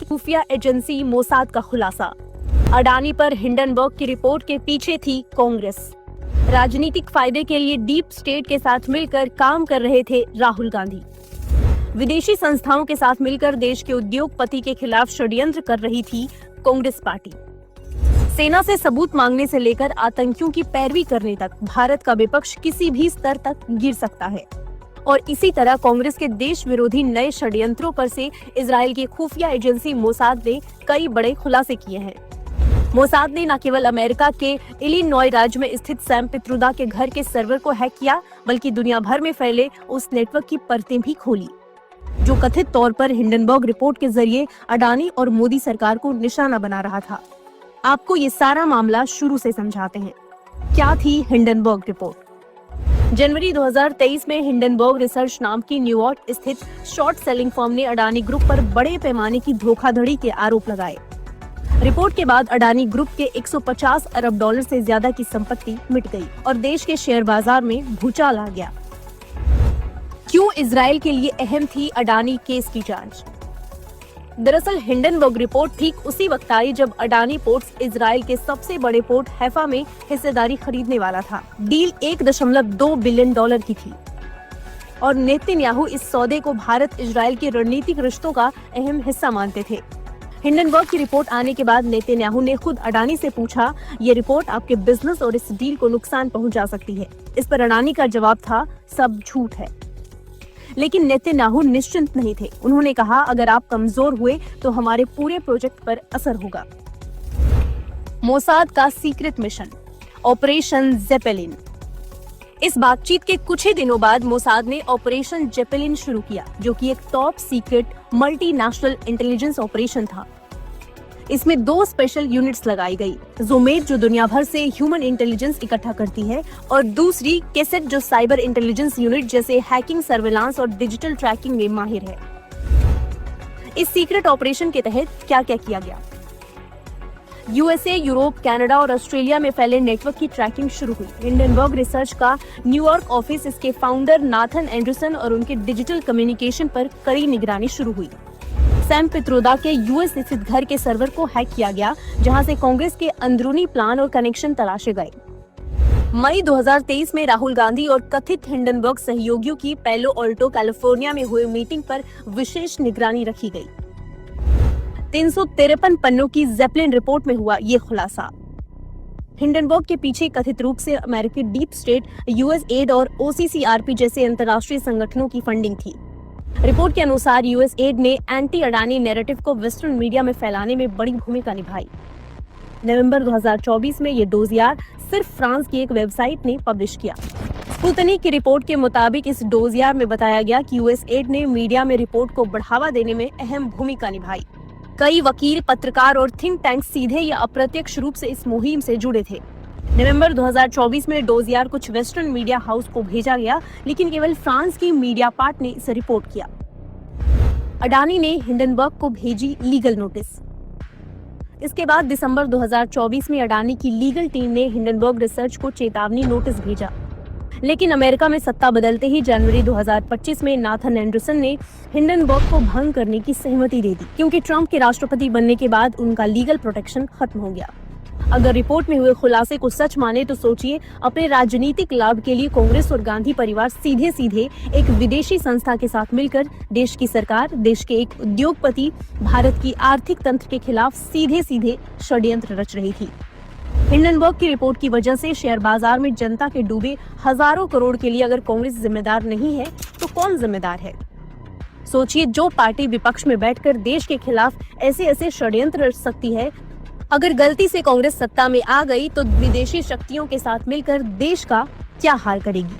खुफिया agency Mossad का खुलासा। अडानी पर हिंडनबर्ग की रिपोर्ट के पीछे थी कांग्रेस। राजनीतिक फायदे के लिए डीप स्टेट के साथ मिलकर काम कर रहे थे राहुल गांधी। विदेशी संस्थाओं के साथ मिलकर देश के उद्योगपति के खिलाफ षड्यंत्र कर रही थी कांग्रेस पार्टी। सेना से सबूत मांगने से लेकर आतंकियों की पैरवी करने तक भारत का विपक्ष किसी भी स्तर तक गिर सकता है। और इसी तरह कांग्रेस के देश विरोधी नए षड्यंत्रों पर से इजराइल की खुफिया एजेंसी मोसाद ने कई बड़े खुलासे किए हैं। मोसाद ने न केवल अमेरिका के इलिनॉय राज्य में स्थित सैम पित्रोदा के घर के सर्वर को हैक किया, बल्कि दुनिया भर में फैले उस नेटवर्क की परतें भी खोली जो कथित तौर पर हिंडनबर्ग रिपोर्ट के जरिए अडानी और मोदी सरकार को निशाना बना रहा था। आपको ये सारा मामला शुरू से समझाते हैं। क्या थी हिंडनबर्ग रिपोर्ट? जनवरी 2023 में हिंडनबर्ग रिसर्च नाम की न्यूयॉर्क स्थित शॉर्ट सेलिंग फर्म ने अडानी ग्रुप पर बड़े पैमाने की धोखाधड़ी के आरोप लगाए। रिपोर्ट के बाद अडानी ग्रुप के 150 अरब डॉलर से ज्यादा की संपत्ति मिट गई और देश के शेयर बाजार में भूचाल आ गया। क्यों इजराइल के लिए अहम थी अडानी केस की जांच? दरअसल हिंडनबर्ग रिपोर्ट ठीक उसी वक्त आई जब अडानी पोर्ट्स इजराइल के सबसे बड़े पोर्ट हैफा में हिस्सेदारी खरीदने वाला था। डील 1.2 बिलियन डॉलर की थी और नेतन्याहू इस सौदे को भारत इजराइल के रणनीतिक रिश्तों का अहम हिस्सा मानते थे। हिंडनबर्ग की रिपोर्ट आने के बाद नेतन्याहू ने खुद अडानी से पूछा, ये रिपोर्ट आपके बिजनेस और इस डील को नुकसान पहुंचा सकती है। इस पर अडानी का जवाब था, सब झूठ है। लेकिन नेतन्याहू निश्चिंत नहीं थे। उन्होंने कहा, अगर आप कमजोर हुए तो हमारे पूरे प्रोजेक्ट पर असर होगा। मोसाद का सीक्रेट मिशन ऑपरेशन जेपेलिन। इस बातचीत के कुछ ही दिनों बाद मोसाद ने ऑपरेशन जेपेलिन शुरू किया, जो कि एक top secret multinational intelligence operation था। इसमें 2 स्पेशल यूनिट्स लगाई गई, जोमेट जो दुनिया भर से ह्यूमन इंटेलिजेंस इकट्ठा करती है और दूसरी केसेट जो साइबर इंटेलिजेंस यूनिट जैसे हैकिंग, सर्वेलांस और डिजिटल ट्रैकिंग में माहिर है। इस सीक्रेट ऑपरेशन के तहत क्या क्या किया गया? यूएसए, यूरोप, कनाडा और ऑस्ट्रेलिया में फैले नेटवर्क की ट्रैकिंग शुरू हुई। हिंडनबर्ग रिसर्च का न्यूयॉर्क ऑफिस, इसके फाउंडर नाथन एंडरसन और उनके डिजिटल कम्युनिकेशन पर कड़ी निगरानी शुरू हुई। सैम पित्रोदा के यूएस स्थित घर के सर्वर को हैक किया गया, जहां से कांग्रेस के अंदरूनी प्लान और कनेक्शन तलाशे गए। मई 2023 में राहुल गांधी और कथित हिंडनबर्ग सहयोगियों की पैलो ऑल्टो, कैलिफोर्निया में हुई मीटिंग पर विशेष निगरानी रखी गई। 353 पन्नों की जेपलिन रिपोर्ट में हुआ ये खुलासा। हिंडनबर्ग के पीछे कथित रूप से अमेरिकी डीप स्टेट, यूएस एड और ओसीसीआरपी जैसे अंतर्राष्ट्रीय संगठनों की फंडिंग थी। रिपोर्ट के अनुसार यूएस एड ने एंटी अडानी नैरेटिव को वेस्टर्न मीडिया में फैलाने में बड़ी भूमिका निभाई। नवंबर 2024 में ये डोजियर सिर्फ फ्रांस की एक वेबसाइट ने पब्लिश किया। स्पुतनिक की रिपोर्ट के मुताबिक इस डोजियर में बताया गया कि यूएस एड ने मीडिया में रिपोर्ट को बढ़ावा देने में अहम भूमिका निभाई। कई वकील, पत्रकार और थिंक टैंक सीधे या अप्रत्यक्ष रूप से इस मुहिम से जुड़े थे। नवंबर 2024 में डोजियर कुछ वेस्टर्न मीडिया हाउस को भेजा गया, लेकिन केवल फ्रांस की मीडिया पार्ट ने इसे रिपोर्ट किया। अडानी ने हिंडनबर्ग को भेजी लीगल नोटिस। इसके बाद दिसंबर 2024 में अडानी की लीगल टीम ने हिंडनबर्ग रिसर्च को चेतावनी नोटिस भेजा। लेकिन अमेरिका में सत्ता बदलते ही जनवरी 2025 में नाथन एंडरसन ने हिंडनबर्ग को भंग करने की सहमति दे दी, क्योंकि ट्रंप के राष्ट्रपति बनने के बाद उनका लीगल प्रोटेक्शन खत्म हो गया। अगर रिपोर्ट में हुए खुलासे को सच माने तो सोचिए, अपने राजनीतिक लाभ के लिए कांग्रेस और गांधी परिवार सीधे सीधे एक विदेशी संस्था के साथ मिलकर देश की सरकार, देश के एक उद्योगपति, भारत की आर्थिक तंत्र के खिलाफ सीधे सीधे षड्यंत्र रच रही थी। हिंडनबर्ग की रिपोर्ट की वजह से शेयर बाजार में जनता के डूबे हजारों करोड़ के लिए अगर कांग्रेस जिम्मेदार नहीं है तो कौन जिम्मेदार है? सोचिए, जो पार्टी विपक्ष में बैठकर देश के खिलाफ ऐसे ऐसे षड्यंत्र रच सकती है, अगर गलती से कांग्रेस सत्ता में आ गई तो विदेशी शक्तियों के साथ मिलकर देश का क्या हाल करेगी?